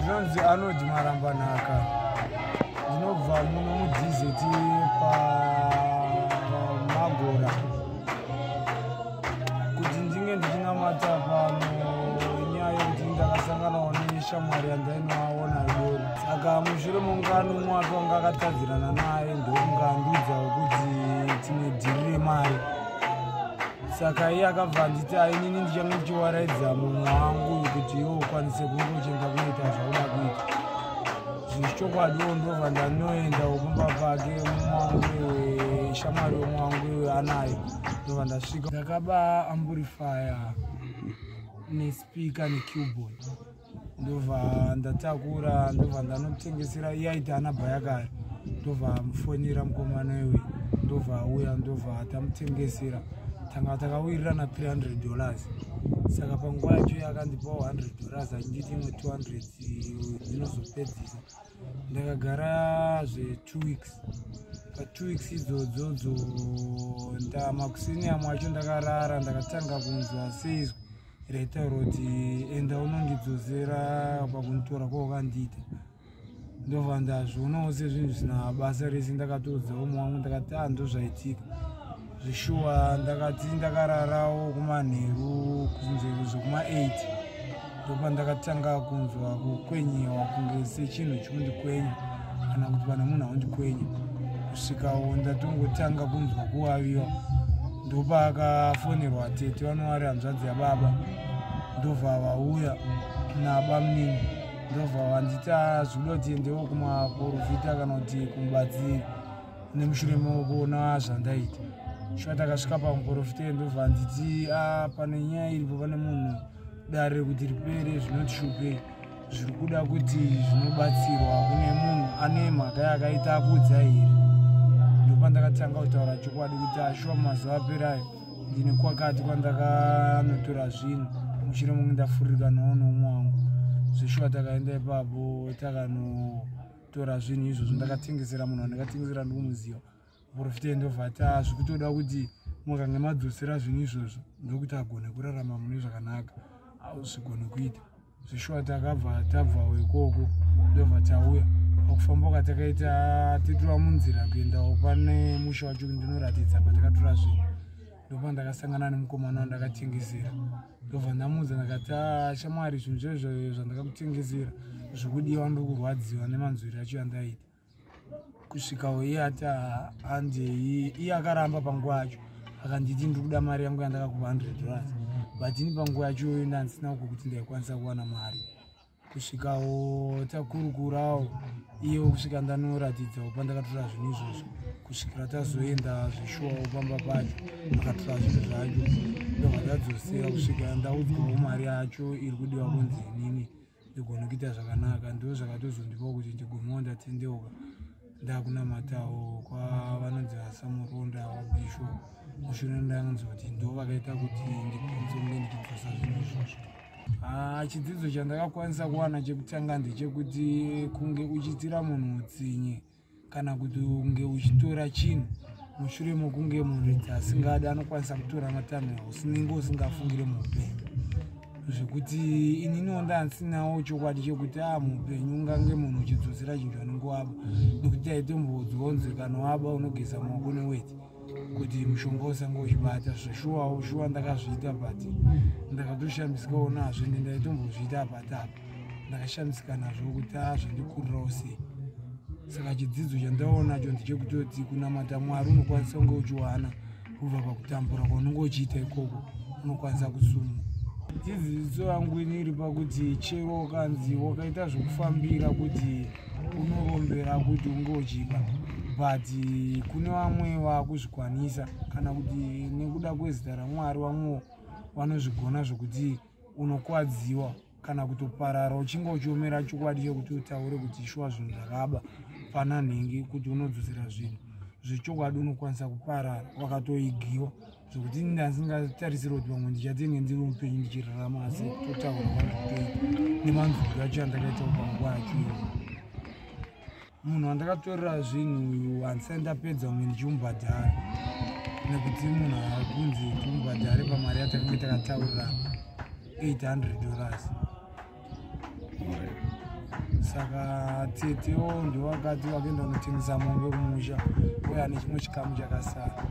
zvinonzi anodhi marambanhaka. Ndinobva muno muDZT paMagora kuti ndinge ndichinamata pano nyaya yekuti ndakasanganawo neshamwari yandainoaona idoro. Saka mushure mungano mwaka wanga akatadzirana naye ndokungandiudza kuti tine dhiri remari. Saka iye akabva anditi inini ndichange ndichiwaraidza mumwe wangu kuti iwe ukwanise kunge uchenda kuita zvauda kuita. Zvichokwadiwo ndobva ndanoenda kumba pake mumwangu weshamwari wemwangu anayo. Ndobva ndasvika ndakaba amplifier nespika nekeyboard. Ndobva ndatakura ndobva ndanotengesera iye aiti ana bhayakare. Ndobva mufonera mukomana wewe ndobva auya ndobva tamutengesera. Tanga takawirirana $300. Saka panguva yacho yakandipawo $100 achinditi imwe 200 dzinozopedzisa. Ndakagara zve2 weeks. Pa2 weeks idzodzo makuseniamu acho ndakarara ndakatanga kunzwa seizwa raitaura kuti enda unondidzosera pakunditora kwaukandiita. Ndobva ndazvionawo sezvinhu zvisina basa rese. Ndakatoudzawo mumwe wangu ndakati ndozvaitika zvishuwa. Ndakati ndakararawo kumanheru kunzvero zvekuma8 ndopa ndakatanga kunzwa kukwenyewa kunge sechinhu chikundikwenya kana kuti pane munhu aundikwenya. Kusvikawo ndatongotanga kunzwa kuwaviwa. Ndopa akafonerwa tete vanowari hanzvadzi yababa. Ndobva vauya nabamunini. Ndobva vandita zvinoda tiendewo kumaprofita kana kuti kumubatsiri nemushure mekuona zvandaita. Shuwa takasvika pamuprofita ndobva nditi pane nyaya iripo, pane munhu dare rekuti ripere zvinotishupei zviri kuda kuti zvinobatsirwa kune munhu ane mhaka yakaita akudza here. Ndopa ndakatanga kutaura chokwadi kuti shuwa mazuva aperayo ndine kwakati kwandakanotora zvinhu mushure momwe ndafurika nawo noumwe wangu. Zveshuwa takaenda ipapo takanotora zvinhu izvozvo ndakatengesera munhu wandakatengesera ndikumuziva. Muprofita ndobva ati zvikutoda kuti mukange madzosera zvinhu izvozvo ndokuti agone kurarama mune zvakanaka zvigone kuita. Zveshuwa takabva tabvawo ikoko ndobva tauya pakufamba kwatakaita titora munzira kuendawo pane musha wacho ndinoratidza patakatora zvinhu. Ndopa ndakasangana nemukomana wandakatengesera. Ndobva ndamuudza ndakati shamwari zvinhu zvezvo zvandakakutengesera zvikudiwa ndokurwadziwa nemanzwiro acho yandaita. Kusvikawo iye ati handei. Iye akaramba panguva yacho akanditi ndikuda mari yangu yandakakupa $100 but ini panguva yacho ndandisina uko kuti ndaikwanisa kuwana mari. Kusvikawo takurukurawo iyewo kusvika ndanoratidzawo pandakatora zvinhu izvozvo kusvikira tazoenda zvishuwawo pamba pacho akatora zvinhu zvacho. Ndobva ndadzosera kusvika ndaudzwawo mari yacho iri kudiwa kunzi inini ndigone kuita zvakanaka. Ndo zvakatozondipawo kuti ndigonewo ndatendeuka ndakunamatawo kwavanonzi vasamuronda wabishop. Mushure ndanzi kuti ndo vakaita kuti ndikwanise kunge ndichidzosa zvinhu izvozvo. Chidzidzo chandakakwanisa kuwana chekutanga ndechekuti kunge uchiitira munhu utsinye kana kuti kunge uchitora chinhu mushure mokunge munhu asingadi anokwanisa kutora matanho usinenge usingafungire muupenyu. Zvekuti ininiwo ndansinawo chokwadi chekuti muupenyu ungange munhu uchidzosera chinhu chanenge waba nekuti aitombodzonzi kana waba unogeza maoko neweti kuti mushonga usange uchibata. Zveshuwawo shuwa ndakazviita but ndakatoshamisikawo nazvo ende ndaitombozviita apatapa ndakashamisika nazvo kuti zvandikurirawo sei. Saka chidzidzo chandaonacho ndechekutoti kunamata Mwari unokwanisa kunge uchiwana kubva pakutambura kwaunenge uchiita ikoko unokwanisa kusuma. Dzidziso yangu iri pakuti chero ukanzi wakaita zvokufambira kuti unorombera kuti unge uchiba but kune vamwe vakuzvikwanisa kana kuti nekuda kwezita raMwari vamwe vanozvigona zvokuti unokwadziwa kana kutoparara uchinge uchiomera chokwadi chekuti utaure kuti shuwa zvinhu zvakaba pana nhengi kuti unodzosera zvinhu zvechokwadi unokwanisa kuparara wakatoigiwa zvokuti ndasingatarisira kuti pamwe ndichatenge ndiri mupenyu ndichirarama asi totaura kwandikutoita nemanzwiro acho andakaita panguva yacho. Munhu wandakatorera zvinhu handisati ndapedza umwe ndichimubhadhara nekuti munhu akunzi timubhadhare pamari yatakanga takataurira $800. saka tetewo ndiwo akati wakaenda kunotengesa mombe kumusha uye ane chimwe chikamu chakasara.